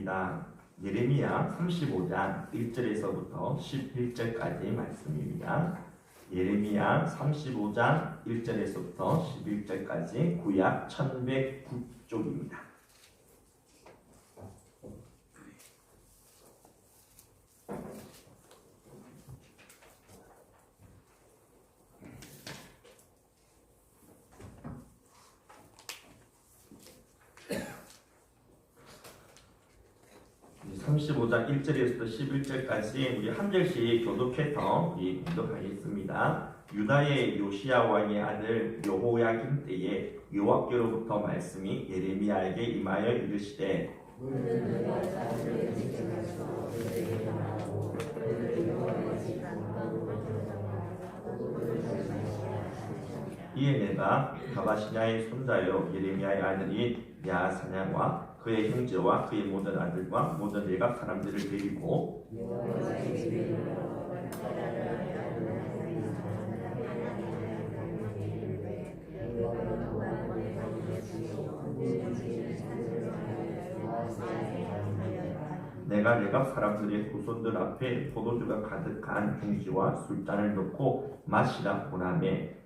하겠습니다. 예레미야 35장 1절에서부터 11절까지의 말씀입니다. 예레미야 35장 1절에서부터 11절까지 구약 1109쪽입니다. (35장) 1절에서부터 11절까지 우리 한 절씩 교독해서 우리 공독하겠습니다. 유다의 요시야 왕의 아들 여호야김 때에 여호와께로부터 말씀이 예레미야에게 임하여 이르시되 이에 내가 가바시냐의 손자요 예레미야의 아들이 야사냐와 그의 형제와 그의 모든 아들과 모든 외곽 사람들을 데리고 내가 외곽 사람들의 후손들 앞에 포도주가 가득한 중지와 술잔을 놓고 마시라 보라매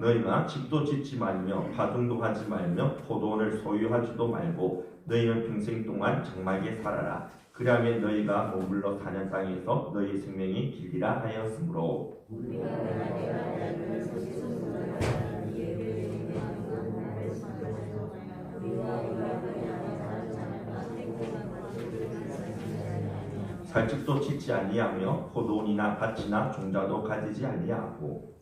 너희가 집도 짓지 말며 파종도 하지 말며 포도원을 소유하지도 말고 너희는 평생 동안 장막에 살아라. 그리하면 너희가 머물러 사는 땅에서 너희 생명이 길리라 하였으므로 살집도 짓지 아니하며 포도원이나 밭이나 종자도 가지지 아니하고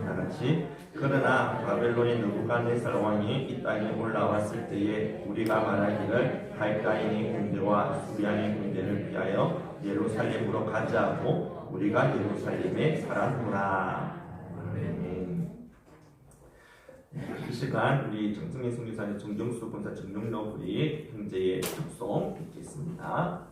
다같이 그러나 바벨론의 느부갓네살 왕이 이 땅에 올라왔을 때에 우리가 말하기를 할다인의 군대와 수리안의 군대를 피하여 예루살렘으로 가자 하고 우리가 예루살렘에 살았노라. 이 시간 우리 정승희 선교사님, 정정수 본사, 정용록 우리 형제의 축송 듣겠습니다.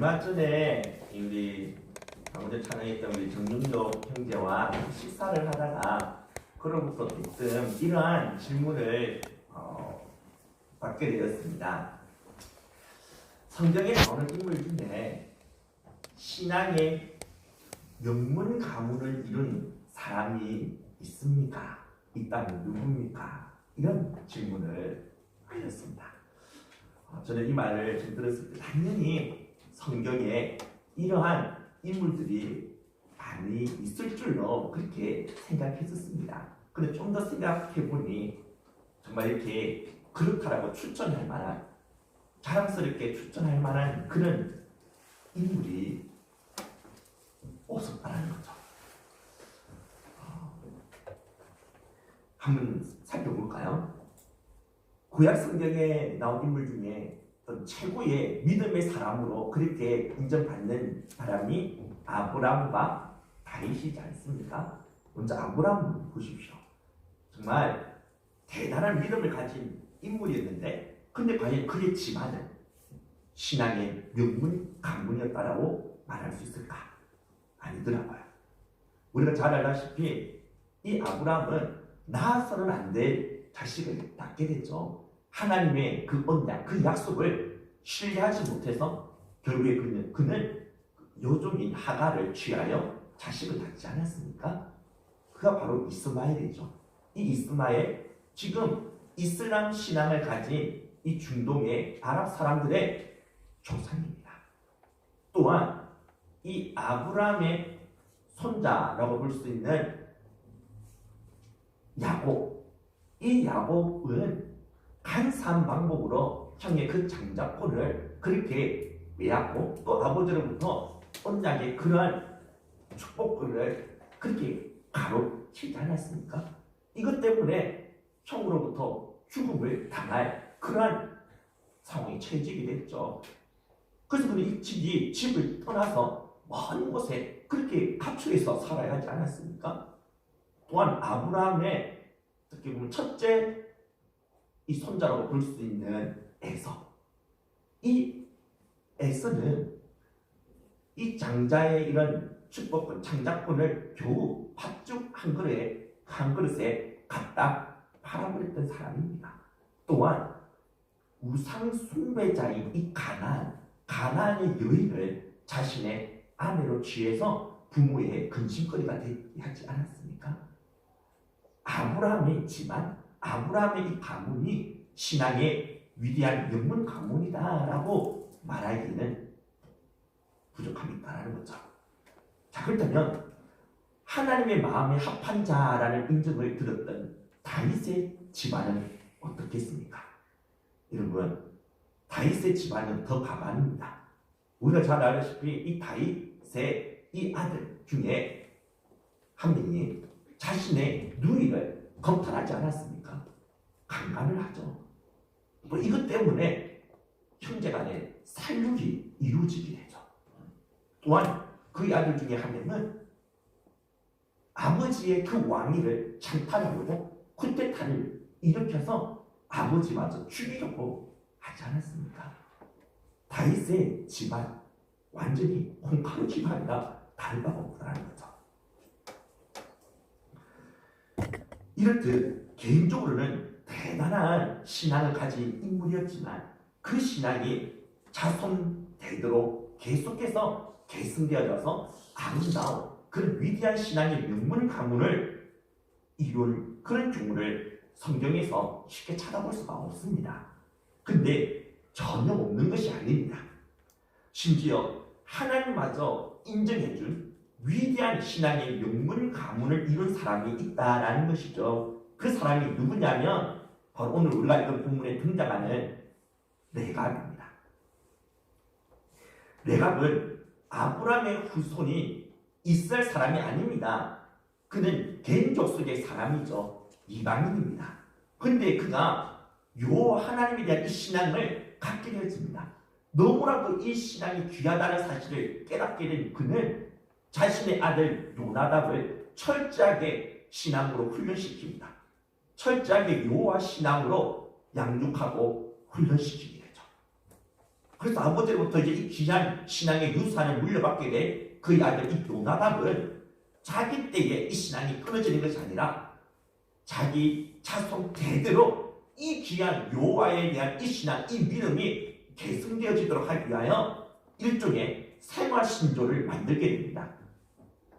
얼마 전에 우리 방금 전에 찬양했던 우리 정윤도 형제와 식사를 하다가 그로부터 뜬 이러한 질문을 받게 되었습니다. 성경에 나오는 인물 중에 신앙의 명문 가문을 이룬 사람이 있습니까? 있다면 누굽니까? 이런 질문을 하셨습니다. 저는 이 말을 좀 들었을 때 당연히 성경에 이러한 인물들이 많이 있을 줄로 그렇게 생각했었습니다. 그런데 좀 더 생각해보니 정말 이렇게 그렇다라고 추천할 만한, 자랑스럽게 추천할 만한 그런 인물이 없었다는 거죠. 한번 살펴볼까요? 구약 성경에 나온 인물 중에 어떤 최고의 믿음의 사람으로 그렇게 인정받는 사람이 아브라함과 다윗이지 않습니까? 먼저 아브라함 보십시오. 정말 대단한 믿음을 가진 인물이었는데, 근데 과연 그의 집안은 신앙의 명문 가문이었다라고 말할 수 있을까? 아니더라고요. 우리가 잘 알다시피 이 아브라함은 낳아서는 안 될 자식을 낳게 됐죠. 하나님의 그 언약, 그 약속을 신뢰하지 못해서 결국에 그는 여종인 하가를 취하여 자식을 낳지 않았습니까? 그가 바로 이스마엘이죠. 이 이스마엘, 지금 이슬람 신앙을 가진 이 중동의 아랍 사람들의 조상입니다. 또한 이 아브라함의 손자라고 볼 수 있는 야곱, 이 야곱은 간사한 방법으로 형의 그 장자권을 그렇게 빼앗고 또 아버지로부터 언약의 그러한 축복권을 그렇게 가로치지 않았습니까? 이것 때문에 형으로부터 죽음을 당할 그러한 상황이 처해지게 됐죠. 그래서 그는 일찍이 집을 떠나서 먼 곳에 그렇게 가축에서 살아야 하지 않았습니까? 또한 아브라함의 어떻게 보면 첫째 이 손자라고 볼 수 있는 에서, 이 에서는 이 장자의 이런 축복권, 장자권을 겨우 팥죽 한 그릇에 갖다 팔아버렸던 사람입니다. 또한 우상 숭배자인 이 가나안의 여인을 자신의 아내로 취해서 부모의 근심거리가 되게 하지 않았습니까? 아브라함의 집안, 아브라함의 이 가문이 신앙의 위대한 명문 가문이다라고 말하기는 부족함이 있다는 거죠. 자, 그렇다면 하나님의 마음에 합한 자라는 인정을 들었던 다윗의 집안은 어떻겠습니까? 여러분, 다윗의 집안은 더 가관입니다. 우리가 잘 알다시피 이 다윗의 이 아들 중에 한 명이 자신의 누이를 검탈하지 않았습니까? 강간을 하죠. 또 이것 때문에 형제간의 살육이 이루어지게 되죠. 또한 그의 아들 중에 한 명은 아버지의 그 왕위를 찬탈하려고 쿠데타를 일으켜서 아버지마저 죽이려고 하지 않았습니까? 다윗의 집안 완전히 콩가루 집안이라 다를 바가 없다는 거죠. 이렇듯 개인적으로는 대단한 신앙을 가진 인물이었지만 그 신앙이 자손 대대로 계속해서 계승되어져서 아름다운 그런 위대한 신앙의 명문 가문을 이룬 그런 경우를 성경에서 쉽게 찾아볼 수가 없습니다. 근데 전혀 없는 것이 아닙니다. 심지어 하나님마저 인정해준 위대한 신앙의 명문 가문을 이룬 사람이 있다라는 것이죠. 그 사람이 누구냐면 바로 오늘 우리가 읽은 본문에 등장하는 레갑입니다. 레갑은 아브라함의 후손이 이스라엘 사람이 아닙니다. 그는 개인족 속의 사람이죠. 이방인입니다. 그런데 그가 하나님에 대한 이 신앙을 갖게 되었습니다. 너무나도 이 신앙이 귀하다는 사실을 깨닫게 된 그는 자신의 아들 요나답을 철저하게 신앙으로 훈련시킵니다. 철저하게 여호와 신앙으로 양육하고 훈련시키게 되죠. 그래서 아버지로부터 이제 이 귀한 신앙의 유산을 물려받게 된 그의 아들 이 요나답은 자기 때에 이 신앙이 끊어지는 것이 아니라 자기 자손 대대로 이 귀한 여호와에 대한 이 신앙, 이 믿음이 계승되어지도록 하기 위하여 일종의 생활신조를 만들게 됩니다.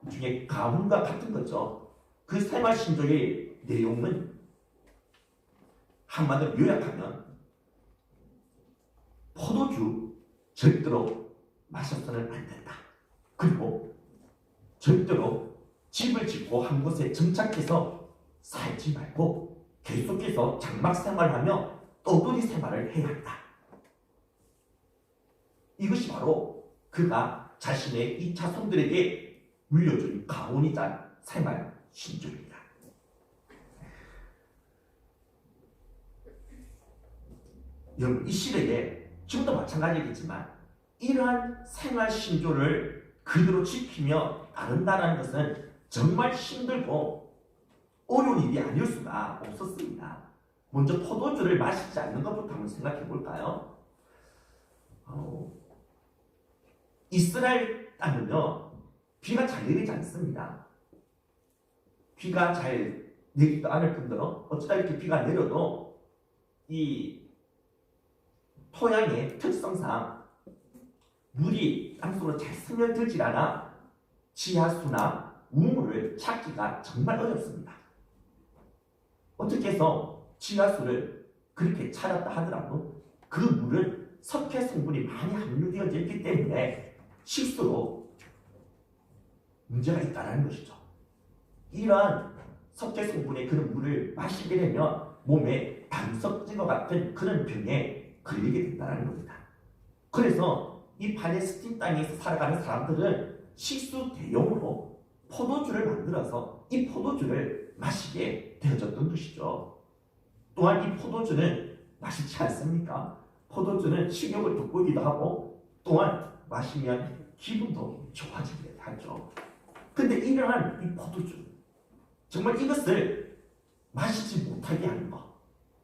이 중에 가문과 같은 거죠. 그 생활신조의 내용은 한마디로 요약하면 포도주 절대로 마셔서는 안 된다. 그리고 절대로 집을 짓고 한 곳에 정착해서 살지 말고 계속해서 장막 생활하며 떠돌이 생활을 해야 한다. 이것이 바로 그가 자신의 이 자손들에게 물려준 가문이자 생활 신조입니다. 여러분, 이 시대에 지금도 마찬가지겠지만 이러한 생활 신조를 그대로 지키며 따른다는 것은 정말 힘들고 어려운 일이 아닐 수가 없었습니다. 먼저 포도주를 마시지 않는 것부터 한번 생각해 볼까요? 이스라엘 땅은요, 비가 잘 내리지 않습니다. 비가 잘 내리지도 않을 뿐더러 어쩌다 이렇게 비가 내려도 이 토양의 특성상 물이 땅속으로 잘 스며들질 않아 지하수나 우물을 찾기가 정말 어렵습니다. 어떻게 해서 지하수를 그렇게 찾았다 하더라도 그 물은 석회 성분이 많이 함유되어져 있기 때문에 식수로 문제가 있다는 것이죠. 이러한 석회 성분의 그런 물을 마시게 되면 몸에 담석진과 같은 그런 병에 걸리게 된다는 겁니다. 그래서 이 팔레스틴 땅에서 살아가는 사람들은 식수 대용으로 포도주를 만들어서 이 포도주를 마시게 되어졌던 것이죠. 또한 이 포도주는 맛있지 않습니까? 포도주는 식욕을 돋구기도 하고 또한 마시면 기분도 좋아지게 하죠. 근데 이러한 이 포도주, 정말 이것을 마시지 못하게 하는 것,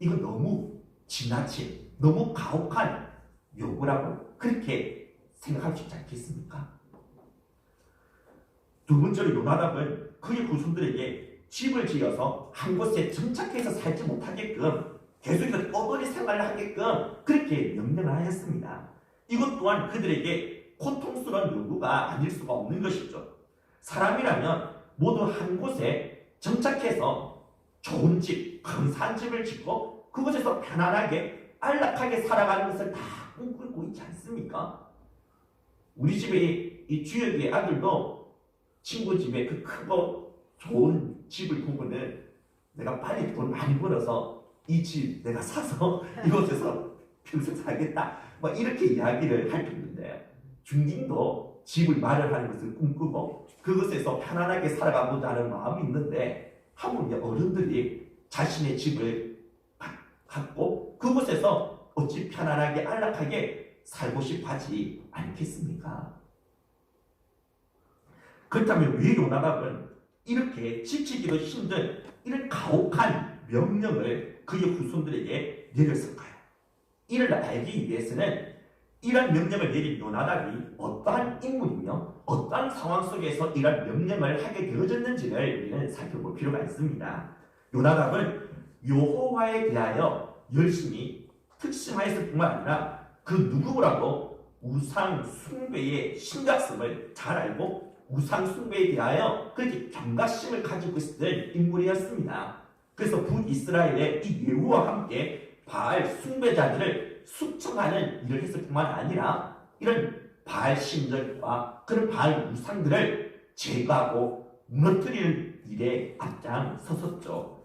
이거 너무 지나친, 너무 가혹한 요구라고 그렇게 생각할 수 있지 않겠습니까? 두 번째로 요나답은 그의 후손들에게 집을 지어서 한 곳에 정착해서 살지 못하게끔 계속해서 떠돌이 생활을 하게끔 그렇게 명령을 하였습니다. 이것 또한 그들에게 고통스러운 요구가 아닐 수가 없는 것이죠. 사람이라면 모두 한 곳에 정착해서 좋은 집, 근사한 집을 짓고 그곳에서 편안하게 안락하게 살아가는 것을 다 꿈꾸고 있지 않습니까? 우리 집에 이 주혁의 아들도 친구 집에 그 크고 좋은 집을 보고는 내가 빨리 돈 많이 벌어서 이 집 내가 사서 이곳에서 평생 살겠다, 뭐 이렇게 이야기를 할 텐데요. 중딩도 집을 마련하는 것을 꿈꾸고 그것에서 편안하게 살아가고자 하는 마음이 있는데 하물며 어른들이 자신의 집을 갖고 그곳에서 어찌 편안하게 안락하게 살고 싶어 하지 않겠습니까? 그렇다면 왜 요나답은 이렇게 지키기도 힘든 이런 가혹한 명령을 그의 후손들에게 내렸을까요? 이를 알기 위해서는 이러한 명령을 내린 요나답이 어떠한 인물이며 어떠한 상황 속에서 이러한 명령을 하게 되어졌는지를 우리는 살펴볼 필요가 있습니다. 요나답은 여호와에 대하여 열심히 특심하였을 뿐만 아니라 그 누구보다도 우상 숭배의 심각성을 잘 알고 우상 숭배에 대하여 그렇게 경각심을 가지고 있었던 인물이었습니다. 그래서 북이스라엘의 이 예후와 함께 바알 숭배자들을 숙청하는 일을 했을 뿐만 아니라 이런 바알 신전과 그런 바알 우상들을 제거하고 무너뜨리는 일에 앞장섰었죠.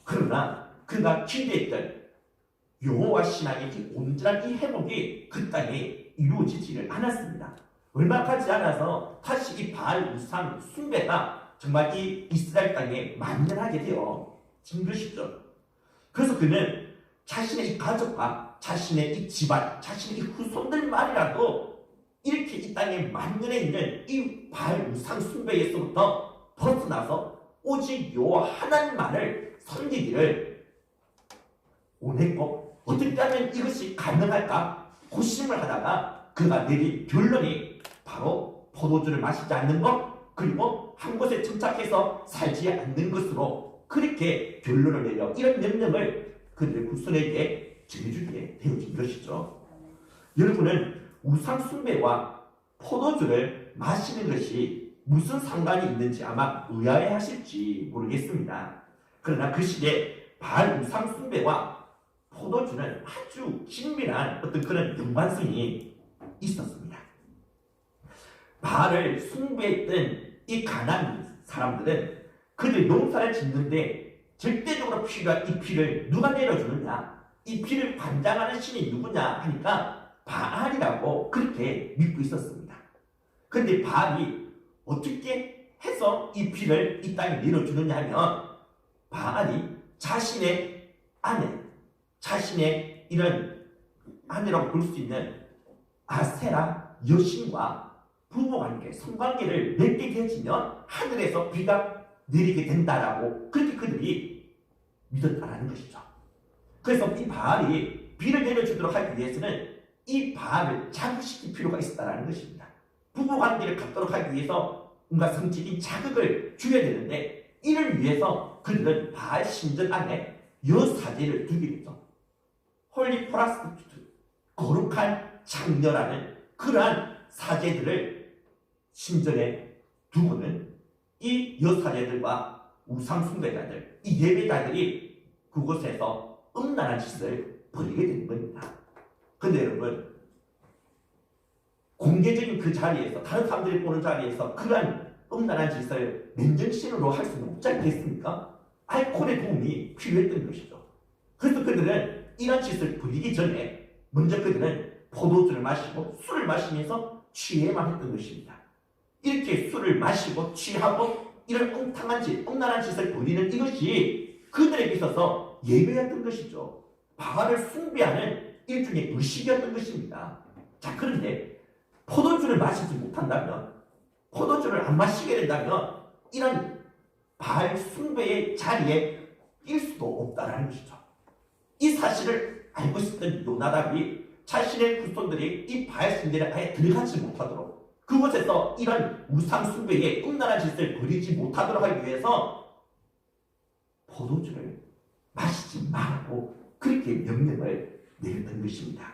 그러나 그가 기대했던 여호와 신앙의 이 온전한 이 회복이 그 땅에 이루어지지를 않았습니다. 얼마 가지 않아서 다시 이 바알 우상 숭배가 정말 이 이스라엘 땅에 만연하게 되어진 것이죠. 그래서 그는 자신의 이 가족과 자신의 이 집안, 자신의 이 후손들만이라도 이렇게 이 땅에 만연해 있는 이 바알 우상 숭배에서부터 벗어나서 오직 여호와 하나님만을 섬기기를 원했고, 어떻게 하면 이것이 가능할까 고심을 하다가 그가 내린 결론이 바로 포도주를 마시지 않는 것, 그리고 한 곳에 정착해서 살지 않는 것으로 그렇게 결론을 내려 이런 명령을 그들의 후손에게 전해주게 되어진 것이죠. 여러분은 우상 숭배와 포도주를 마시는 것이 무슨 상관이 있는지 아마 의아해하실지 모르겠습니다. 그러나 그 시대 바알 우상 숭배와 포도주는 아주 긴밀한 어떤 그런 연관성이 있었습니다. 바알을 숭배했던 이 가나안 사람들은 그들 농사를 짓는데 절대적으로 이 피를 누가 내려주느냐, 이 피를 관장하는 신이 누구냐 하니까 바알이라고 그렇게 믿고 있었습니다. 그런데 바알이 어떻게 해서 이 피를 이 땅에 내려주느냐 하면 바알이 자신의 아내, 자신의 이런 아내라고 볼 수 있는 아세라 여신과 부부관계, 성관계를 맺게 되어지면 하늘에서 비가 내리게 된다라고 그렇게 그들이 믿었다라는 것이죠. 그래서 이 바알이 비를 내려주도록 하기 위해서는 이 바알을 자극시킬 필요가 있었다라는 것입니다. 부부관계를 갖도록 하기 위해서 뭔가 성적인 자극을 줘야 되는데 이를 위해서 그들은 바알 신전 안에 여사제를 두게 되죠. 홀리 프라스티튜트, 거룩한 창녀라는 그러한 사제들을 신전에 두고는 이 여사제들과 우상숭배자들, 이 예배자들이 그곳에서 음란한 짓을 벌이게 되는 겁니다. 근데 여러분, 공개적인 그 자리에서, 다른 사람들이 보는 자리에서 그러한 음란한 짓을 맨정신으로 할 수는 없지 않겠습니까? 알코올의 도움이 필요했던 것이죠. 그래서 그들은 이런 짓을 벌이기 전에 먼저 그들은 포도주를 마시고 술을 마시면서 취해만 했던 것입니다. 이렇게 술을 마시고 취하고 이런 엉탕한 짓, 음란한 짓을 벌이는 이것이 그들에게 있어서 예배였던 것이죠. 바알을 숭배하는 일종의 의식이었던 것입니다. 자, 그런데 포도주를 마시지 못한다면, 포도주를 안 마시게 된다면 이런 바알 숭배의 자리에 낄 수도 없다라는 것이죠. 이 사실을 알고 있었던 요나답이 자신의 후손들이 이 바알 숭배를 아예 들어가지 못하도록, 그곳에서 이런 우상 숭배의 음란한 짓을 벌이지 못하도록 하기 위해서 포도주를 마시지 말라고 그렇게 명령을 내렸던 것입니다.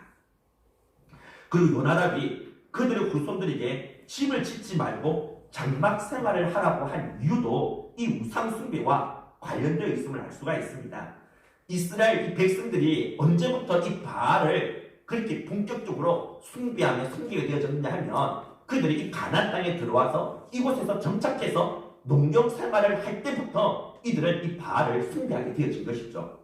그리고 요나답이 그들의 후손들에게 집을 짓지 말고 장막 생활을 하라고 한 이유도 이 우상 숭배와 관련되어 있음을 알 수가 있습니다. 이스라엘 이 백성들이 언제부터 이 바알을 그렇게 본격적으로 숭배하며 섬기게 되어졌느냐 하면 그들이 이 가나안 땅에 들어와서 이곳에서 정착해서 농경 생활을 할 때부터 이들은 이 바알을 숭배하게 되어진 것이죠.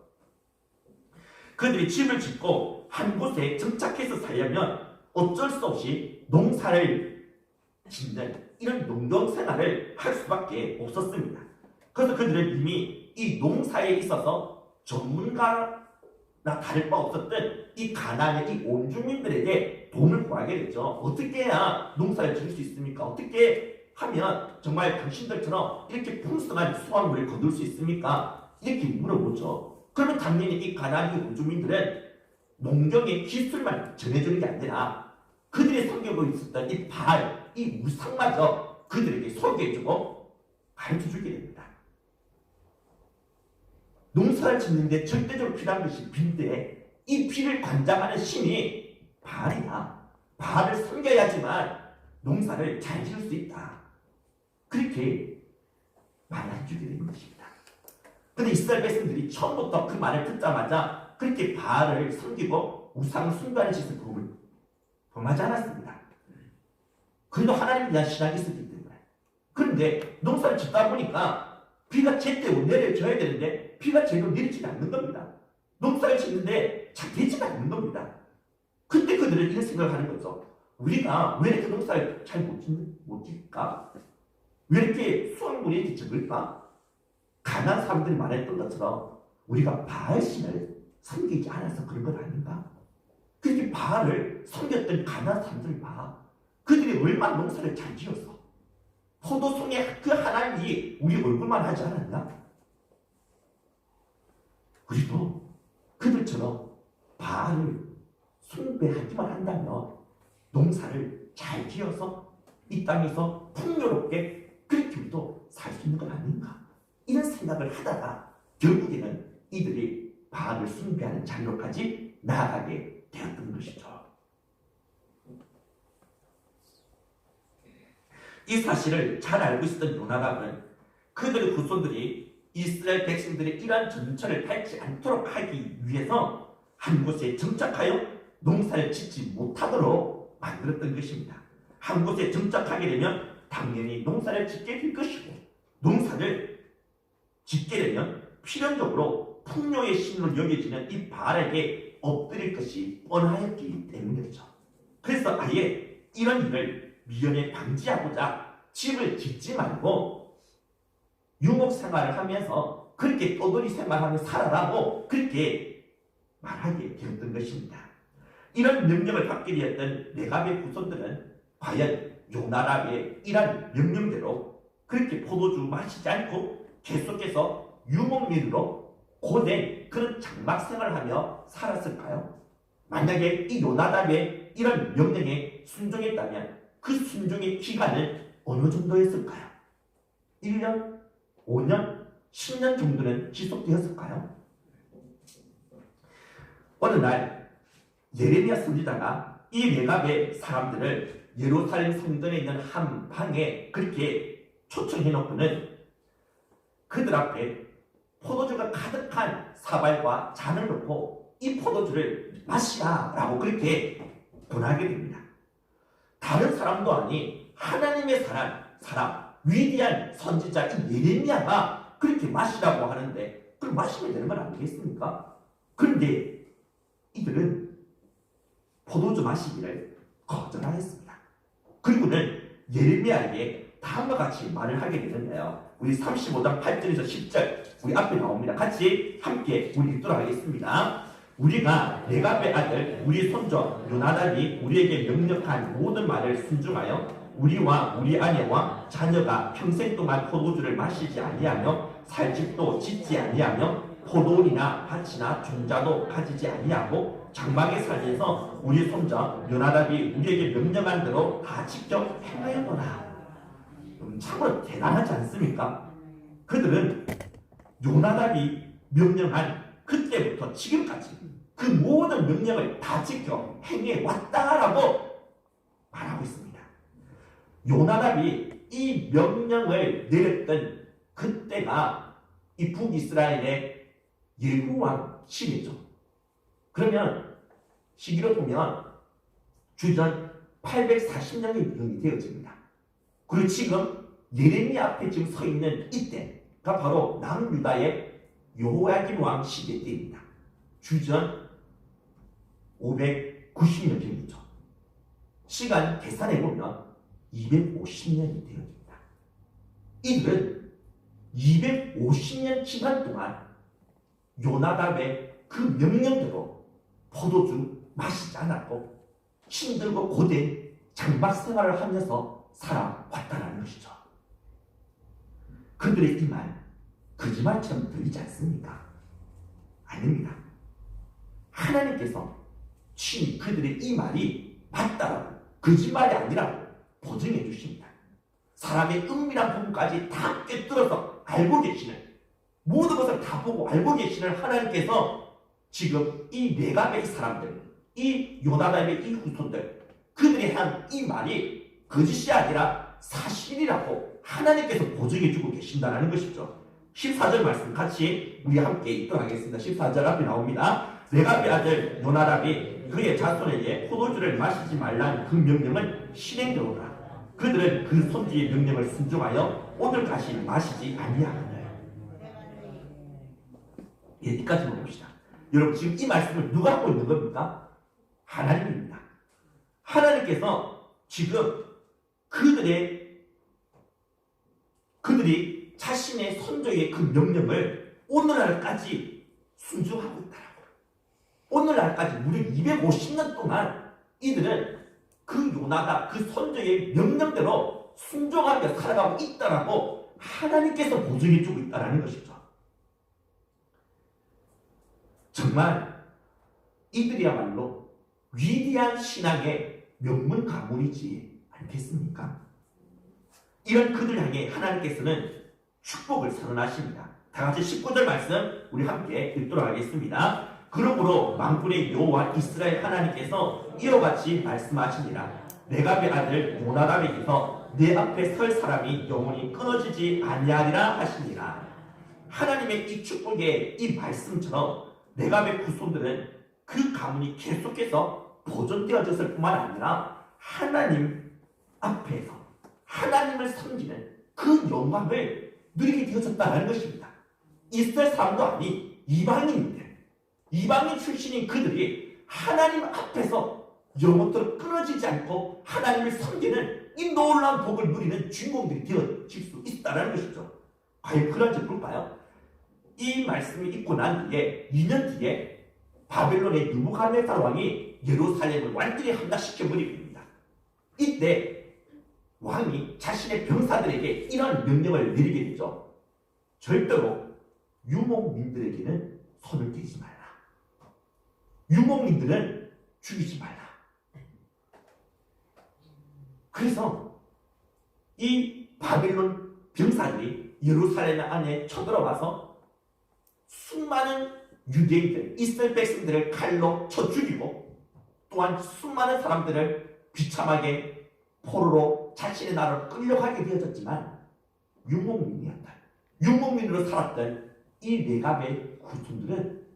그들이 집을 짓고 한 곳에 정착해서 살려면 어쩔 수 없이 농사를 짓는 이런 농경 생활을 할 수밖에 없었습니다. 그래서 그들은 이미 이 농사에 있어서 전문가나 다를 바 없었던 이 가나안의 이 온 주민들에게 도움을 구하게 되죠. 어떻게 해야 농사를 지을 수 있습니까? 어떻게 하면 정말 당신들처럼 이렇게 풍성한 수확물을 거둘 수 있습니까? 이렇게 물어보죠. 그러면 당연히 이 가나안의 온 주민들은 농경의 기술만 전해주는 게 아니라 그들이 섬기고 있었던 이 바알, 이 우상마저 그들에게 소개해주고 가르쳐주게 됩니다. 농사를 짓는데 절대적으로 필요한 것이 비인데 이 비를 관장하는 신이 바알이야. 바알을 섬겨야지만 농사를 잘 지을 수 있다. 그렇게 말해주게 되는 것입니다. 그런데 이스라엘 백성들이 처음부터 그 말을 듣자마자 그렇게 바알을 섬기고 우상을 숭배하는 짓을 범하지 않았습니다. 그래도 하나님에 대한 신앙이 있었기 때문에. 그런데 농사를 짓다 보니까 비가 제때로 내려줘야 되는데 비가 제대로 내리지 않는 겁니다. 농사를 짓는데 잘 되지 않는 겁니다. 그때 그들은 이런 생각을 하는 거죠. 우리가 왜 이렇게 농사를 잘 못 짓을까? 왜 이렇게 수확물이 이렇게 적을까? 가나안 사람들이 말했던 것처럼 우리가 바알 신을 섬기지 않아서 그런 건 아닌가? 그렇게 바알을 섬겼던 가나안 사람들을 봐. 그들이 얼마나 농사를 잘 지었어. 포도송의 그 하나님이 우리 얼굴만 하지 않았나? 우리도 그들처럼 바알을 숭배하기만 한다면 농사를 잘 지어서 이 땅에서 풍요롭게 그렇게 우리도 살 수 있는 건 아닌가, 이런 생각을 하다가 결국에는 이들이 바알을 숭배하는 자리로까지 나아가게 되었던 것이죠. 이 사실을 잘 알고 있었던 요나답은 그들의 후손들이 이스라엘 백성들이 이러한 전철을 밟지 않도록 하기 위해서 한 곳에 정착하여 농사를 짓지 못하도록 만들었던 것입니다. 한 곳에 정착하게 되면 당연히 농사를 짓게 될 것이고, 농사를 짓게 되면 필연적으로 풍요의 신으로 여겨지는 이 바알에게 엎드릴 것이 뻔하였기 때문이죠. 그래서 아예 이런 일을 미연에 방지하고자 집을 짓지 말고 유목 생활을 하면서 그렇게 떠돌이 생활하며 살아라고 그렇게 말하게 되었던 것입니다. 이런 명령을 받게 되었던 레갑의 후손들은 과연 요나답의 이러한 명령대로 그렇게 포도주 마시지 않고 계속해서 유목민으로 고된 그런 장막 생활을 하며 살았을까요? 만약에 이 요나답의 이런 명령에 순종했다면 그 순종의 기간은 어느 정도였을까요? 1년, 5년, 10년 정도는 지속되었을까요? 어느 날 예레미야 선지자가 이 레갑의 사람들을 예루살렘 성전에 있는 한 방에 그렇게 초청해 놓고는 그들 앞에 포도주가 가득한 사발과 잔을 놓고 이 포도주를 마시라라고 그렇게 권하게 됩니다. 다른 사람도 아닌 하나님의 사람, 위대한 선지자 이 예레미야가 그렇게 마시라고 하는데 그걸 마시면 되는 건 아니겠습니까? 그런데 이들은 포도주 마시기를 거절하였습니다. 그리고는 예레미야에게 다음과 같이 말을 하게 되는데요. 우리 35장 8절에서 10절 우리 앞에 나옵니다. 같이 함께 우리 읽도록 하겠습니다. 우리가 레갑의 아들 우리 손자 요나답이 우리에게 명령한 모든 말을 순종하여 우리와 우리 아내와 자녀가 평생 동안 포도주를 마시지 아니하며 살 집도 짓지 아니하며 포도원이나 밭이나 종자도 가지지 아니하고 장막에 살면서 우리 손자 요나답이 우리에게 명령한 대로 다 지켜 행하였노라. 참으로 대단하지 않습니까? 그들은 요나답이 명령한 그때부터 지금까지 그 모든 명령을 다 지켜 행해 왔다라고 말하고 있습니다. 요나답이 이 명령을 내렸던 그때가 이 북이스라엘의 예후왕 시기죠. 그러면 시기로 보면 주전 840년이 기록이 되어집니다. 그리고 지금 예레미야 앞에 지금 서 있는 이때가 바로 남유다의 여호야김 왕 시대 때입니다. 주전 590년 전이죠. 시간 계산해 보면 250년이 되어집니다. 이들은 250년 기간 동안 요나답의 그 명령대로 포도주 마시지 않았고 힘들고 고된 장막 생활을 하면서 살아왔다는 것이죠. 그들의 이 말 거짓말처럼 들리지 않습니까? 아닙니다. 하나님께서 친히 그들의 이 말이 맞다라고 거짓말이 아니라고 보증해 주십니다. 사람의 은밀한 부분까지 다 꿰뚫어서 알고 계시는, 모든 것을 다 보고 알고 계시는 하나님께서 지금 이 레갑의 사람들, 이 요나답의 이 후손들, 그들이 한 이 말이 거짓이 아니라 사실이라고 하나님께서 보증해 주고 계신다는 것이죠. 14절 말씀 같이 우리 함께 읽도록 하겠습니다. 14절 앞에 나옵니다. 레갑의 아들 요나답이 그의 자손에게 포도주를 마시지 말라는 그 명령은 실행되오라. 그들은 그 손주의 명령을 순종하여 오늘까지 마시지 아니하느니라. 여기까지 봅시다. 여러분 지금 이 말씀을 누가 하고 있는 겁니까? 하나님입니다. 하나님께서 지금 그들이 자신의 선조의 그 명령을 오늘날까지 순종하고 있다라고요. 오늘날까지 무려 250년 동안 이들은 그 요나가 그 선조의 명령대로 순종하며 살아가고 있다라고 하나님께서 보증해 주고 있다라는 것이죠. 정말 이들이야말로 위대한 신앙의 명문 가문이지 않겠습니까? 이런 그들 향해 하나님께서는 축복을 선언하십니다. 다같이 19절 말씀 우리 함께 읽도록 하겠습니다. 그러므로 만군의 여호와 이스라엘 하나님께서 이와 같이 말씀하시니라. 레갑의 아들 요나답에게서 내 앞에 설 사람이 영원히 끊어지지 아니하리라 하시니라. 하나님의 이 축복의 이 말씀처럼 레갑의 후손들은 그 가문이 계속해서 보존되어졌을 뿐만 아니라 하나님 앞에서 하나님을 섬기는 그 영광을 누리게 되어졌다는 것입니다. 이스라엘 사람도 아닌 이방인 출신인 그들이 하나님 앞에서 영원토록 끊어지지 않고 하나님을 섬기는 이 놀라운 복을 누리는 주인공들이 되어질 수 있다는 것이죠. 과연 그런지 볼까요? 이 말씀이 있고 난 뒤에 2년 뒤에 바벨론의 느부갓네살 왕이 예루살렘을 완전히 함락시켜버립니다. 이때 왕이 자신의 병사들에게 이런 명령을 내리게 되죠. 절대로 유목민들에게는 손을 떼지 말라. 유목민들은 죽이지 말라. 그래서 이 바벨론 병사들이 예루살렘 안에 쳐들어와서 수많은 유대인들, 이스라엘 백성들을 칼로 쳐 죽이고 또한 수많은 사람들을 비참하게 포로로 자신의 나라로 끌려가게 되어졌지만 유목민으로 살았던 이 레갑의 후손들은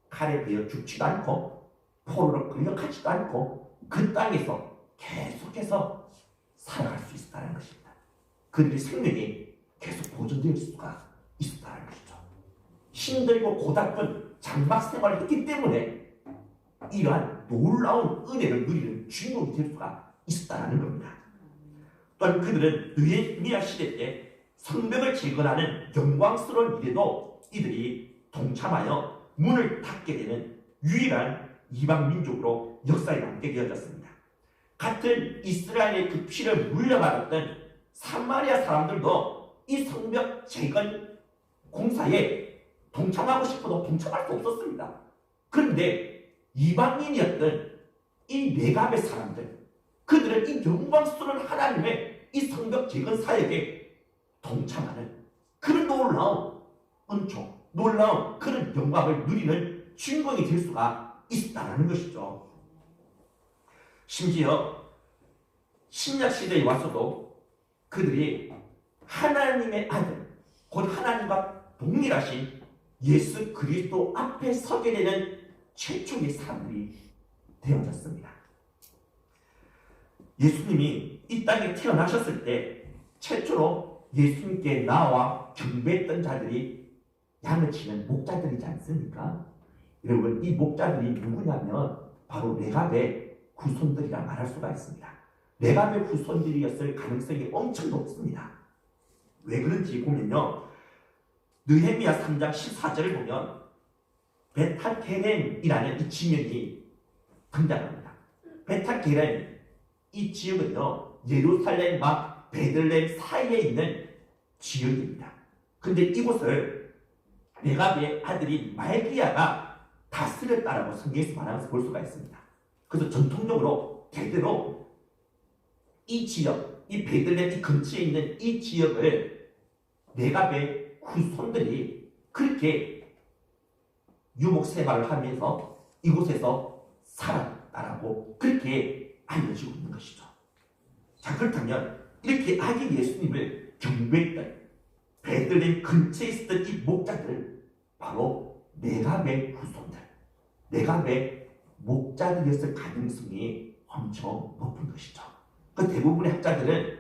칼에 베어 죽지도 않고 포로로 끌려가지도 않고 그 땅에서 계속해서 살아갈 수 있었다는 것입니다. 그들의 생명이 계속 보존될 수가 있었다는 것이죠. 힘들고 고달픈 장막 생활을 했기 때문에 이러한 놀라운 은혜를 누리는 주인공이 될 수가 있었다는 겁니다. 또한 그들은 느헤미야 시대 때 성벽을 재건하는 영광스러운 일에도 이들이 동참하여 문을 닫게 되는 유일한 이방 민족으로 역사에 남게 되어졌습니다. 같은 이스라엘의 그 피를 물려받았던 사마리아 사람들도 이 성벽 재건 공사에 동참하고 싶어도 동참할 수 없었습니다. 그런데 이방인이었던 이 레갑의 사람들, 그들은 이 영광스러운 하나님의 이 성벽 재건 사역에 동참하는 그런 놀라운 은총, 놀라운 그런 영광을 누리는 주인공이 될 수가 있다는 것이죠. 심지어 신약시대에 와서도 그들이 하나님의 아들, 곧 하나님과 동일하신 예수 그리스도 앞에 서게 되는 최초의 사람들이 되어졌습니다. 예수님이 이 땅에 태어나셨을 때 최초로 예수님께 나와 경배했던 자들이 양을 치는 목자들이지 않습니까? 여러분, 이 목자들이 누구냐면 바로 레갑의 후손들이라 말할 수가 있습니다. 레갑의 후손들이었을 가능성이 엄청 높습니다. 왜 그런지 보면요, 느헤미야 3장 14절을 보면 베타게렘이라는 이 지명이 등장합니다. 베타게렘, 이 지역은요 예루살렘과 베들레헴 사이에 있는 지역입니다. 근데 이곳을 레갑의 아들인 말기야가 다스렸다라고 성경에서 말하면서 볼 수가 있습니다. 그래서 전통적으로 대대로 이 지역, 이 베들레헴 이 근처에 있는 이 지역을 레갑의 후손들이 그렇게 유목 생활을 하면서 이곳에서 살았다라고 그렇게 알려지고 있는 것이죠. 자, 그렇다면 이렇게 아기 예수님을 경배했던 베들레헴 근처에 있었던 이 목자들, 바로 레갑의 후손들, 레갑의 목자들이었을 가능성이 엄청 높은 것이죠. 그 대부분의 학자들은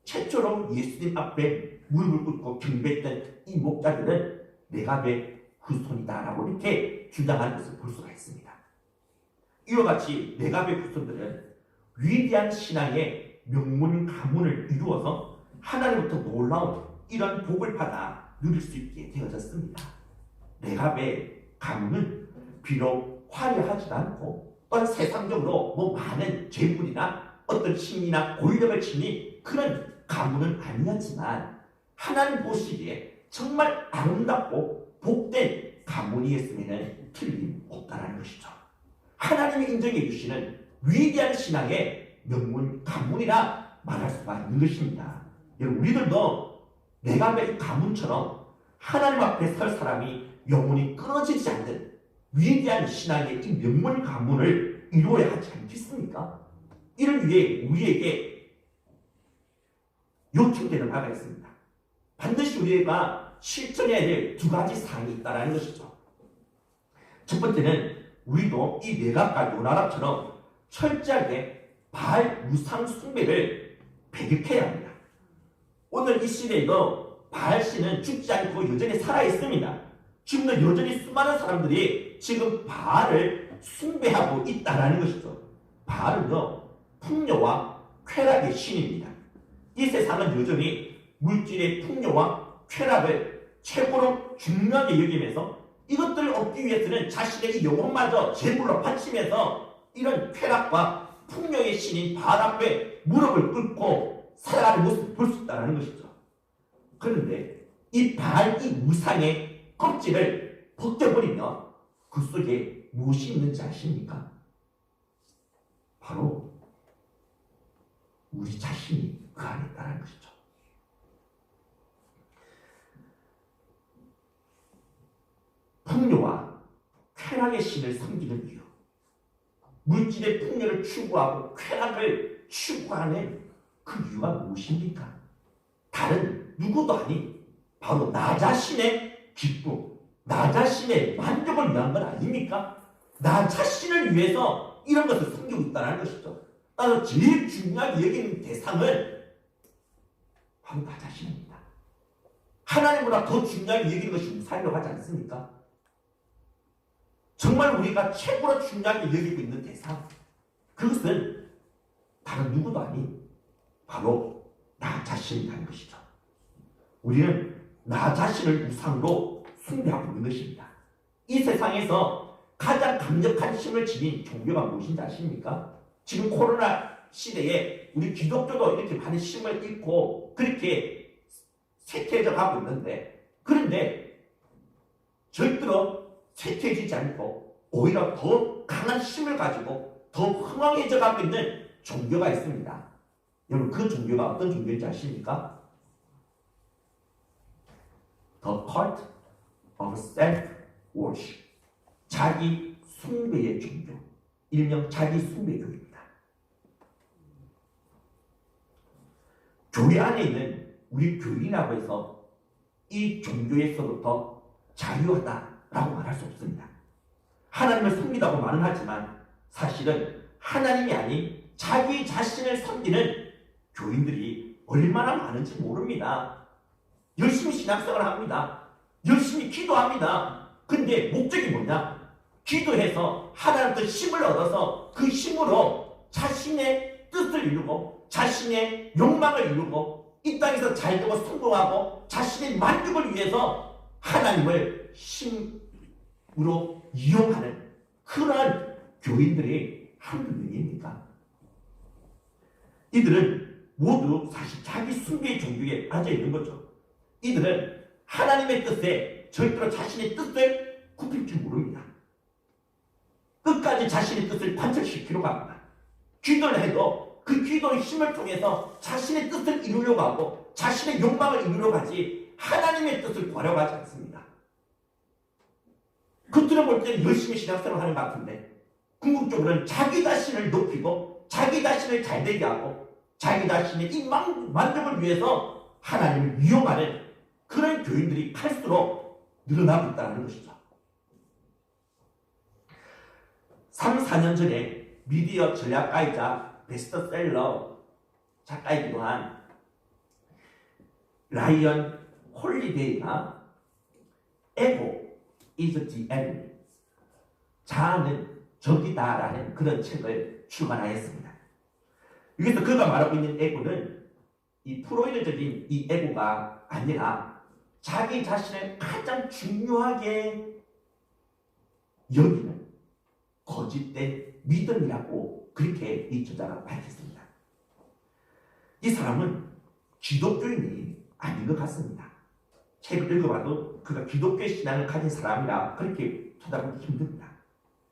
최초로 예수님 앞에 무릎을 꿇고 경배했던 이 목자들은 레갑의 후손이다라고 이렇게 주장하는 것을 볼 수가 있습니다. 이와 같이 레갑의 후손들은 위대한 신앙의 명문 가문을 이루어서 하나님부터 놀라운 이런 복을 받아 누릴 수 있게 되어졌습니다. 레갑의 가문은 비록 화려하지도 않고 또한 세상적으로 많은 재물이나 어떤 힘이나 권력을 지닌 그런 가문은 아니었지만 하나님 보시기에 정말 아름답고 복된 가문이었음에는 틀림없다는 것이죠. 하나님이 인정해 주시는 위대한 신앙의 명문 가문이라 말할 수가 있는 것입니다. 여러분, 우리들도 내가 이 가문처럼 하나님 앞에 설 사람이 영혼이 끊어지지 않는 위대한 신앙의 이 명문 가문을 이루어야 하지 않겠습니까? 이를 위해 우리에게 요청되는 바가 있습니다. 반드시 우리가 실천해야 될 두 가지 사항이 있다는 것이죠. 첫 번째는 우리도 이 내각과 요나답처럼 철저하게 바알 우상 숭배를 배격해야 합니다. 오늘 이 시대에도 바알 신은 죽지 않고 여전히 살아 있습니다. 지금도 여전히 수많은 사람들이 지금 바알을 숭배하고 있다는 것이죠. 바알은요, 풍요와 쾌락의 신입니다. 이 세상은 여전히 물질의 풍요와 쾌락을 최고로 중요하게 여기면서 이것들을 얻기 위해서는 자신의 이 영혼마저 제물로 바치면서 이런 쾌락과 풍요의 신인 바알 앞에 무릎을 꿇고 살아가는 모습을 볼 수 있다는 것이죠. 그런데 이 바알 이 우상의 껍질을 벗겨버리면 그 속에 무엇이 있는지 아십니까? 바로 우리 자신이 그 안에 있다는 것이죠. 풍요와 쾌락의 신을 섬기는 이유, 물질의 풍요를 추구하고 쾌락을 추구하는 그 이유가 무엇입니까? 다른 누구도 아닌 바로 나 자신의 기쁨, 나 자신의 만족을 위한 건 아닙니까? 나 자신을 위해서 이런 것을 섬기고 있다는 것이죠. 따라서 제일 중요하게 여기는 대상은 바로 나 자신입니다. 하나님보다 더 중요하게 여기는 것이 우상이라고 하지 않습니까? 정말 우리가 최고로 중요하게 여기고 있는 대상, 그것은 다른 누구도 아닌 바로 나 자신이라는 것이죠. 우리는 나 자신을 우상으로 숭배하고 있는 것입니다. 이 세상에서 가장 강력한 힘을 지닌 종교가 무엇인지 아십니까? 지금 코로나 시대에 우리 기독교도 이렇게 많은 힘을 잃고 그렇게 쇠퇴해져 가고 있는데, 그런데 절대로 쇠퇴해지지 않고 오히려 더 강한 힘을 가지고 더 흥왕해져 가고 있는 종교가 있습니다. 여러분, 그 종교가 어떤 종교인지 아십니까? The Cult of Self-Worship, 자기 숭배의 종교, 일명 자기 숭배교입니다. 교회 안에 있는 우리 교인이라고 해서 이 종교에서부터 자유하다라고 말할 수 없습니다. 하나님을 섬기다고 말은 하지만 사실은 하나님이 아닌 자기 자신을 섬기는 교인들이 얼마나 많은지 모릅니다. 열심히 신앙생활을 합니다. 열심히 기도합니다. 근데 목적이 뭐냐? 기도해서 하나님께 힘을 얻어서 그 힘으로 자신의 뜻을 이루고 자신의 욕망을 이루고 이 땅에서 잘 되고 성공하고 자신의 만족을 위해서 하나님을 힘으로 이용하는 그러한 교인들이 한두 명입니까? 이들은 모두 사실 자기 숭배의 종교에 빠져 있는 거죠. 이들은 하나님의 뜻에 절대로 자신의 뜻을 굽힐 줄 모릅니다. 끝까지 자신의 뜻을 관철시키려고 합니다. 기도를 해도 그 기도의 힘을 통해서 자신의 뜻을 이루려고 하고 자신의 욕망을 이루려고 하지 하나님의 뜻을 구하려고 하지 않습니다. 겉으로 볼 때는 열심히 신앙생활을 하는 것 같은데 궁극적으로는 자기 자신을 높이고 자기 자신을 잘되게 하고 자기 자신의 이 만족을 위해서 하나님을 이용하는 그런 교인들이 갈수록 늘어나고 있다는 것이죠. 3, 4년 전에 미디어 전략가이자 베스트셀러 작가이기도 한 라이언 홀리데이가 Ego is the enemy, 자아는 적이다라는 그런 책을 출간하였습니다. 여기서 그가 말하고 있는 에고는 이 프로이드적인 이 에고가 아니라 자기 자신을 가장 중요하게 여기는 거짓된 믿음이라고 그렇게 이 저자가 밝혔습니다. 이 사람은 기독교인이 아닌 것 같습니다. 책을 읽어봐도 그가 기독교 신앙을 가진 사람이라 그렇게 쳐다보기 힘듭니다.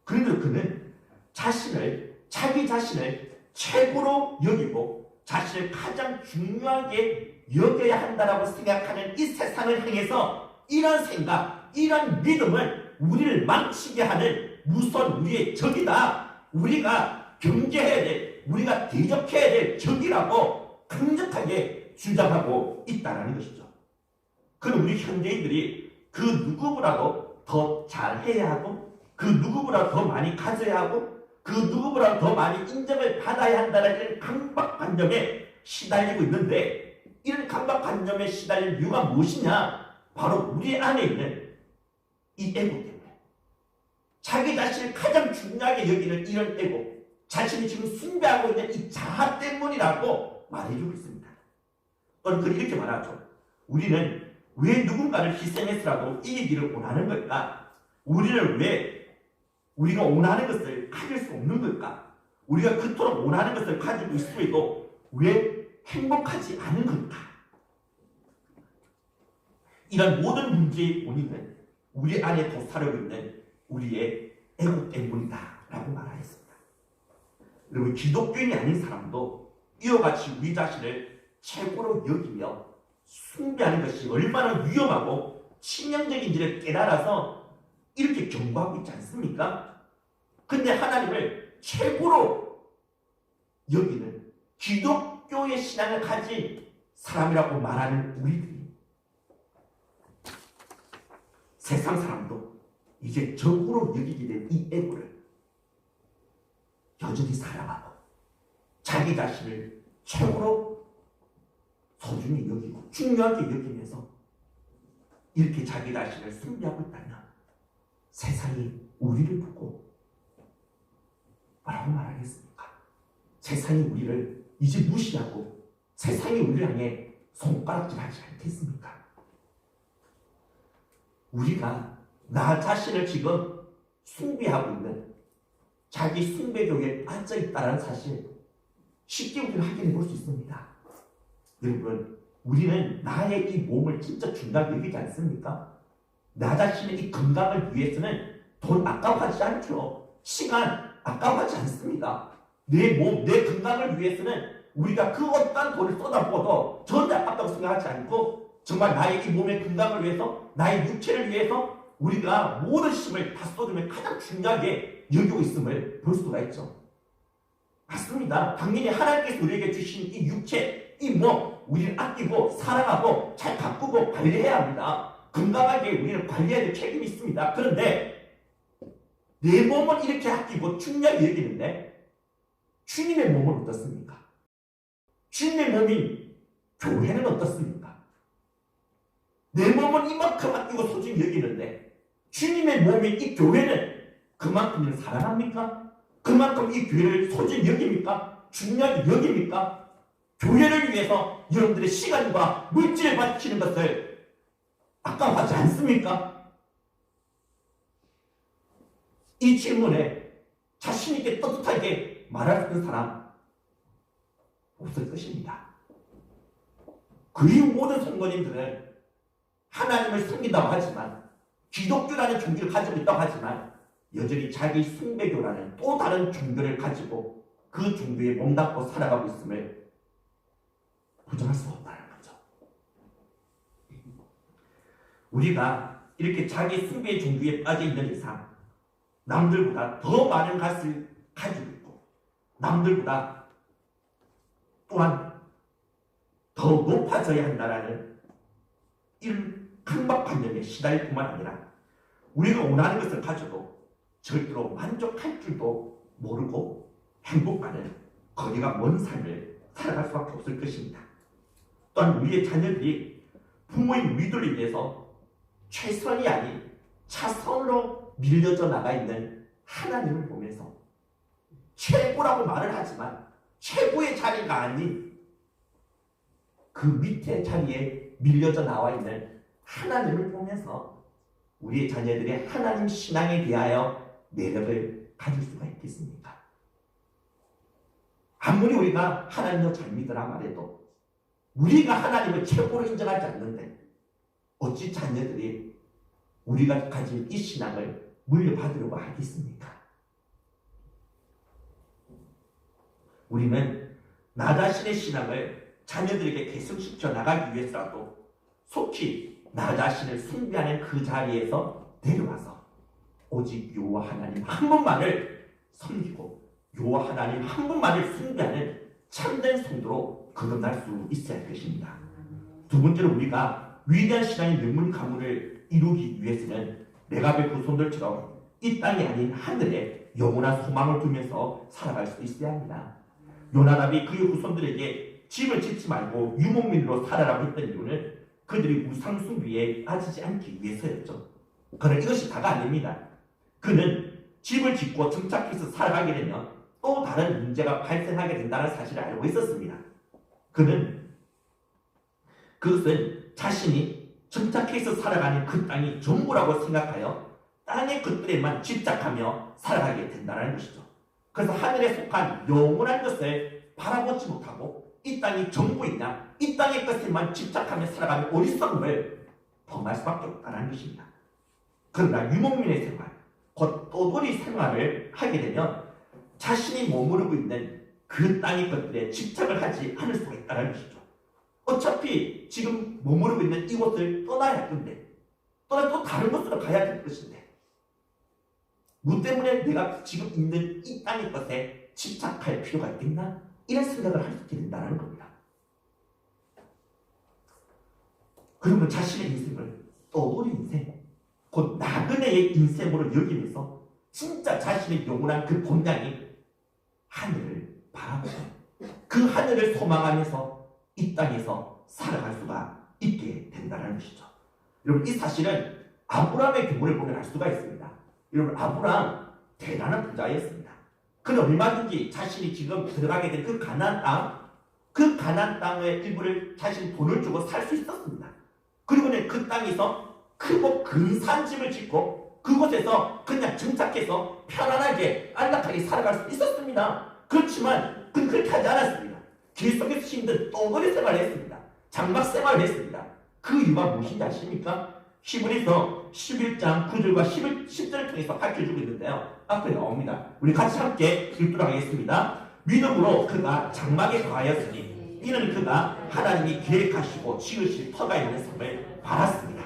그런데 그는 자기 자신을 최고로 여기고 자신을 가장 중요하게 여겨야 한다라고 생각하는 이 세상을 향해서 이런 생각, 이런 믿음은 우리를 망치게 하는 무서운 우리의 적이다. 우리가 경계해야 될, 우리가 대적해야 될 적이라고 강력하게 주장하고 있다는 것이죠. 그럼 우리 현대인들이 그 누구보다도 더 잘해야 하고 그 누구보다 더 많이 가져야 하고 그 누구보다 더 많이 인정을 받아야 한다는 이런 강박관념에 시달리고 있는데 이런 강박관념에 시달릴 이유가 무엇이냐? 바로 우리 안에 있는 이 에고 때문에 자기 자신을 가장 중요하게 여기는 이런 에고 자신이 지금 숭배하고 있는 이 자아 때문이라고 말해주고 있습니다. 그건 이렇게 말하죠. 우리는 왜 누군가를 희생해서라도 이기기를 원하는 걸까? 우리는 왜 우리가 원하는 것을 가질 수 없는 걸까? 우리가 그토록 원하는 것을 가지고 있음에도 왜 행복하지 않은 걸까? 이런 모든 문제의 원인은 우리 안에 도사르고 있는 우리의 에고 때문이다 라고 말하였습니다. 여러분, 기독교인이 아닌 사람도 이와 같이 우리 자신을 최고로 여기며 숭배하는 것이 얼마나 위험하고 치명적인지를 깨달아서 이렇게 경고하고 있지 않습니까? 근데 하나님을 최고로 여기는 기독교의 신앙을 가진 사람이라고 말하는 우리들이 세상 사람도 이제 적으로 여기게 된 이 에고를 여전히 사랑하고 자기 자신을 최고로 소중히 여기고 중요하게 여기면서 이렇게 자기 자신을 숭배하고 있다면 세상이 우리를 보고 뭐라고 말하겠습니까? 세상이 우리를 이제 무시하고 세상이 우리를 향해 손가락질하지 않겠습니까? 우리가 나 자신을 지금 숭배하고 있는 자기 숭배교에 빠져있다는 사실 쉽게 우리는 확인해 볼 수 있습니다. 여러분, 우리는 나의 이 몸을 진짜 중요하게 여기지 않습니까? 나 자신의 이 건강을 위해서는 돈 아까워하지 않죠. 시간 아까워하지 않습니다. 내 몸, 내 건강을 위해서는 우리가 그 어떠한 돈을 쏟아부어도 전혀 아깝다고 생각하지 않고 정말 나의 이 몸의 건강을 위해서 나의 육체를 위해서 우리가 모든 힘을 다 쏟으면 가장 중요하게 여기고 있음을 볼 수가 있죠. 맞습니다. 당연히 하나님께서 우리에게 주신 이 육체, 이 몸 우리는 아끼고 사랑하고 잘 가꾸고 관리해야 합니다. 건강하게 우리는 관리해야 될 책임이 있습니다. 그런데 내 몸은 이렇게 아끼고 중요하게 여기는데 주님의 몸은 어떻습니까? 주님의 몸인 교회는 어떻습니까? 내 몸은 이만큼 아끼고 소중히 여기는데 주님의 몸인 이 교회는 그만큼 사랑합니까? 그만큼 이 교회를 소중히 여깁니까? 중요하게 여깁니까? 교회를 위해서 여러분들의 시간과 물질을 바치는 것을 아까워하지 않습니까? 이 질문에 자신있게 떳떳하게 말할 수 있는 사람 없을 것입니다. 그리 모든 성도님들은 하나님을 섬긴다고 하지만 기독교라는 종교를 가지고 있다고 하지만 여전히 자기 숭배교라는 또 다른 종교를 가지고 그 종교에 몸담고 살아가고 있음을 부정할 수 없다는 거죠. 우리가 이렇게 자기 숭배의 종교에 빠져 있는 이상 남들보다 더 많은 것을 가지고 있고 남들보다 또한 더 높아져야 한다라는 이런 강박관념에 시달릴 뿐만 아니라 우리가 원하는 것을 가져도 절대로 만족할 줄도 모르고 행복하는 거리가 먼 삶을 살아갈 수밖에 없을 것입니다. 또한 우리의 자녀들이 부모인 우리들을 위해서 최선이 아닌 차선으로 밀려져 나가 있는 하나님을 보면서 최고라고 말을 하지만 최고의 자리가 아닌 그 밑에 자리에 밀려져 나와 있는 하나님을 보면서 우리의 자녀들의 하나님 신앙에 대하여 매력을 가질 수가 있겠습니까? 아무리 우리가 하나님을 잘 믿으라 말해도 우리가 하나님을 최고로 인정하지 않는데 어찌 자녀들이 우리가 가진 이 신앙을 물려받으려고 하겠습니까? 우리는 나 자신의 신앙을 자녀들에게 계승시켜 나가기 위해서라도 속히 나 자신을 숭배하는 그 자리에서 내려와서 오직 여호와 하나님 한 분만을 섬기고 여호와 하나님 한 분만을 숭배하는 참된 성도로 거듭날 수 있어야 할 것입니다. 두 번째로 우리가 위대한 신앙의 명문 가문을 이루기 위해서는 레갑의 후손들처럼 이 땅이 아닌 하늘에 영원한 소망을 두면서 살아갈 수 있어야 합니다. 요나답이 그의 후손들에게 집을 짓지 말고 유목민으로 살아라고 했던 이유는 그들이 우상숭배에 빠지지 않기 위해서였죠. 그러나 이것이 다가 아닙니다. 그는 집을 짓고 정착해서 살아가게 되면 또 다른 문제가 발생하게 된다는 사실을 알고 있었습니다. 그는 그것은 자신이 정착해서 살아가는 그 땅이 전부라고 생각하여 땅의 것들에만 집착하며 살아가게 된다는 것이죠. 그래서 하늘에 속한 영원한 것을 바라보지 못하고 이 땅이 전부이냐 이 땅의 것에만 집착하며 살아가는 어리석음을 범할 수밖에 없다는 것입니다. 그러나 유목민의 생활, 곧 떠돌이 생활을 하게 되면 자신이 머무르고 있는 그 땅의 것들에 집착을 하지 않을 수가 있다는 것이죠. 어차피 지금 머무르고 있는 이곳을 떠나야 할 건데 떠나 또 다른 곳으로 가야 될 것인데 뭐 때문에 내가 지금 있는 이 땅의 것에 집착할 필요가 있겠나? 이런 생각을 할 수 있게 된다는 겁니다. 그러면 자신의 인생을 떠돌이 인생, 곧 나그네의 인생으로 여기면서 진짜 자신의 영원한 그 본향이 하늘을 바라보고 그 하늘을 소망하면서 이 땅에서 살아갈 수가 있게 된다는 것이죠. 여러분 이 사실은 아브라함의 경우를 보면 알 수가 있습니다. 여러분 아브라함 대단한 부자였습니다. 그는 얼마든지 자신이 지금 들어가게 된 그 가나안 땅의 일부를 자신이 돈을 주고 살 수 있었습니다. 그리고는 그 땅에서 크고 근사한 집을 짓고 그곳에서 그냥 정착해서 편안하게 안락하게 살아갈 수 있었습니다. 그렇지만 그는 그렇게 하지 않았습니다. 길 속에서 힘든 떠돌이 생활을 했습니다. 장막 생활을 했습니다. 그 이유가 무엇인지 아십니까? 히브리서 11장 9절과 10절을 통해서 밝혀주고 있는데요. 앞에 나옵니다. 우리 같이 함께 읽도록 하겠습니다. 믿음으로 그가 장막에 거하였으니 이는 그가 하나님이 계획하시고 지으실 터가 있는 성을 바랐습니다.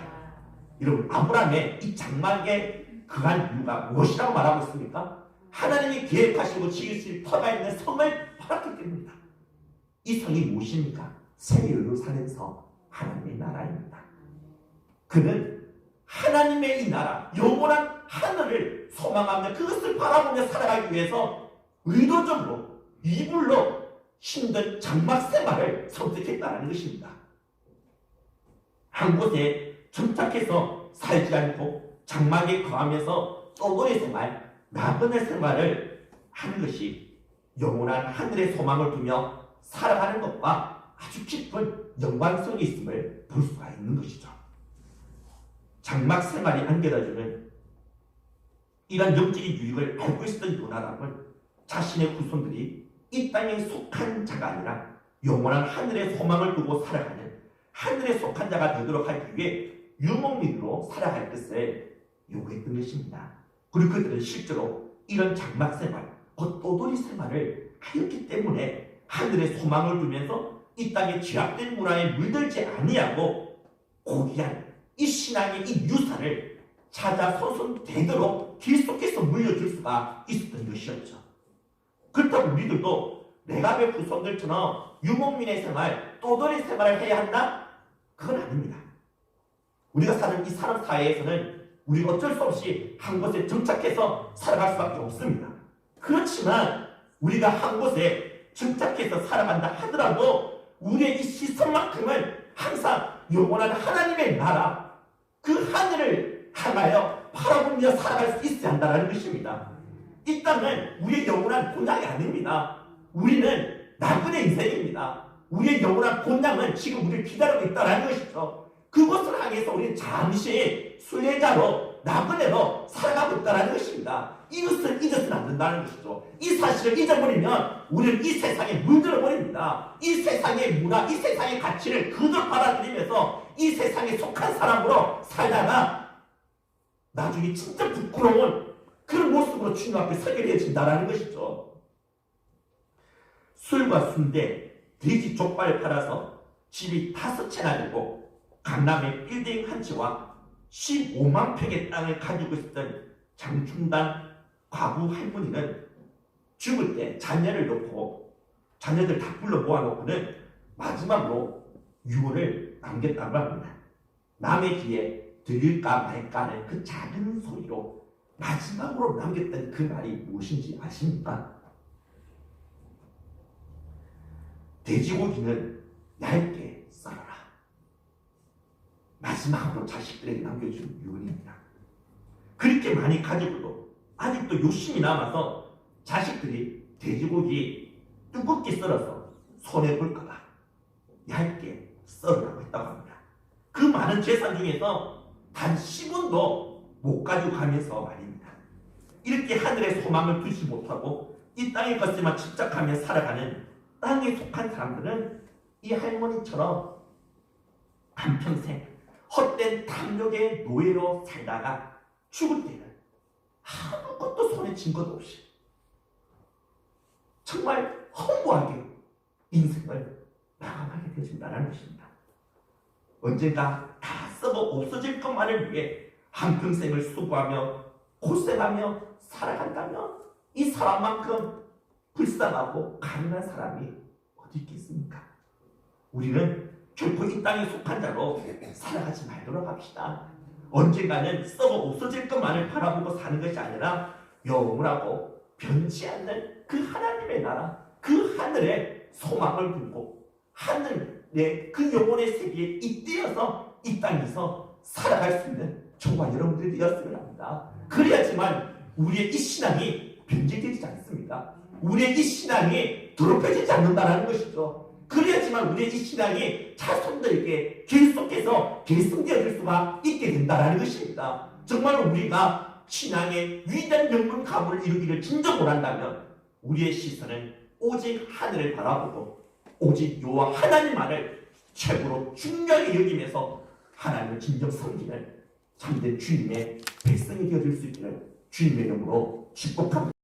여러분 아브라함의 이 장막에 거한 이유가 무엇이라고 말하고 있습니까? 하나님이 계획하시고 지으실 터가 있는 성을 바랐기 때문입니다. 이 성이 무엇입니까? 새 예루살렘 성, 하나님의 나라입니다. 그는 하나님의 이 나라, 영원한 하늘을 소망하며 그것을 바라보며 살아가기 위해서 의도적으로 이불로 힘든 장막 생활을 선택했다는 것입니다. 한 곳에 정착해서 살지 않고 장막에 거하면서 떠돌이 생활, 나그네 생활을 하는 것이 영원한 하늘의 소망을 두며 살아가는 것과 아주 깊은 연관성이 있음을 볼 수가 있는 것이죠. 장막 생활이 안겨다주는 이런 영적인 유익을 알고 있었던 요나답은 자신의 후손들이 이 땅에 속한 자가 아니라 영원한 하늘의 소망을 두고 살아가는 하늘에 속한 자가 되도록 하기 위해 유목민으로 살아갈 것을 요구했던 것입니다. 그리고 그들은 실제로 이런 장막 생활, 곧 떠돌이 생활을 하였기 때문에 하늘의 소망을 두면서 이 땅의 죄악된 문화에 물들지 아니하고 고귀한 이 신앙의 이 유산을 찾아 손손대도록 길 속에서 물려줄 수가 있었던 것이었죠. 그렇다고 우리들도 레갑의 후손들처럼 유목민의 생활, 떠돌이 생활을 해야 한다? 그건 아닙니다. 우리가 사는 이 사람 사회에서는 우리가 어쩔 수 없이 한 곳에 정착해서 살아갈 수밖에 없습니다. 그렇지만 우리가 한 곳에 정착해서 살아간다 하더라도 우리의 이 시선만큼은 항상 영원한 하나님의 나라, 그 하늘을 향하여 바라보며 살아갈 수 있어야 한다는 것입니다. 이 땅은 우리의 영원한 본향이 아닙니다. 우리는 나그네 인생입니다. 우리의 영원한 본향은 지금 우리를 기다리고 있다는 것이죠. 그것을 향해서 우리는 잠시 순례자로 나그네로 살아가고 있다는 것입니다. 이것을 잊어서는 안 된다는 것이죠. 이 사실을 잊어버리면 우리는 이 세상에 물들어 버립니다. 이 세상의 문화, 이 세상의 가치를 그저 받아들이면서 이 세상에 속한 사람으로 살다가 나중에 진짜 부끄러운 그런 모습으로 주님 앞에 서게 되어진다는 것이죠. 술과 순대, 돼지 족발 팔아서 집이 5채나 되고 강남에 빌딩 한 채와 15만 평의 땅을 가지고 있었던 장충단 과부 할머니는 죽을 때 자녀를 놓고 자녀들 다 불러 모아놓고는 마지막으로 유언을 남겼다고 합니다. 남의 귀에 들릴까 말까 하는 그 작은 소리로 마지막으로 남겼던 그 말이 무엇인지 아십니까? 돼지고기는 얇게 썰어라. 마지막으로 자식들에게 남겨준 유언입니다. 그렇게 많이 가지고도 아직도 욕심이 남아서 자식들이 돼지고기 두껍게 썰어서 손에 볼까봐 얇게 썰으라고 했다고 합니다. 그 많은 재산 중에서 단 10원도 못 가지고 가면서 말입니다. 이렇게 하늘에 소망을 두지 못하고 이 땅의 것에만 집착하며 살아가는 땅에 속한 사람들은 이 할머니처럼 한평생 헛된 탐욕의 노예로 살다가 죽을 때는 아무것도 손에 쥔 것 없이 정말 허무하게 인생을 마감하게 되어진다는 것입니다. 언젠가 다 썩어 없어질 것만을 위해 한평생을 수고하며 고생하며 살아간다면 이 사람만큼 불쌍하고 가난한 사람이 어디 있겠습니까? 우리는 결코 이 땅에 속한 자로 살아가지 말도록 합시다. 언젠가는 썩어 없어질 것만을 바라보고 사는 것이 아니라 영원하고 변치 않는 그 하나님의 나라, 그 하늘에 소망을 두고 하늘의 그 영혼의 세계에 잇대어서 이 땅에서 살아갈 수 있는 저와 여러분들이 되었으면 합니다. 그래야지만 우리의 이 신앙이 변질되지 않습니다. 우리의 이 신앙이 더럽혀지지 않는다는 것이죠. 그래야지만 우리의 이 신앙이 자손들에게 계속해서 계승되어질 수가 있게 된다는 것입니다. 정말 우리가 신앙의 위대한 영문 가문을 이루기를 진정 원한다면 우리의 시선은 오직 하늘을 바라보고 오직 여호와 하나님만을 최고로 중요하게 여기면서 하나님을 진정 섬기는 참된 주님의 백성이 되어질 수 있기를 주님의 이름으로 축복합니다.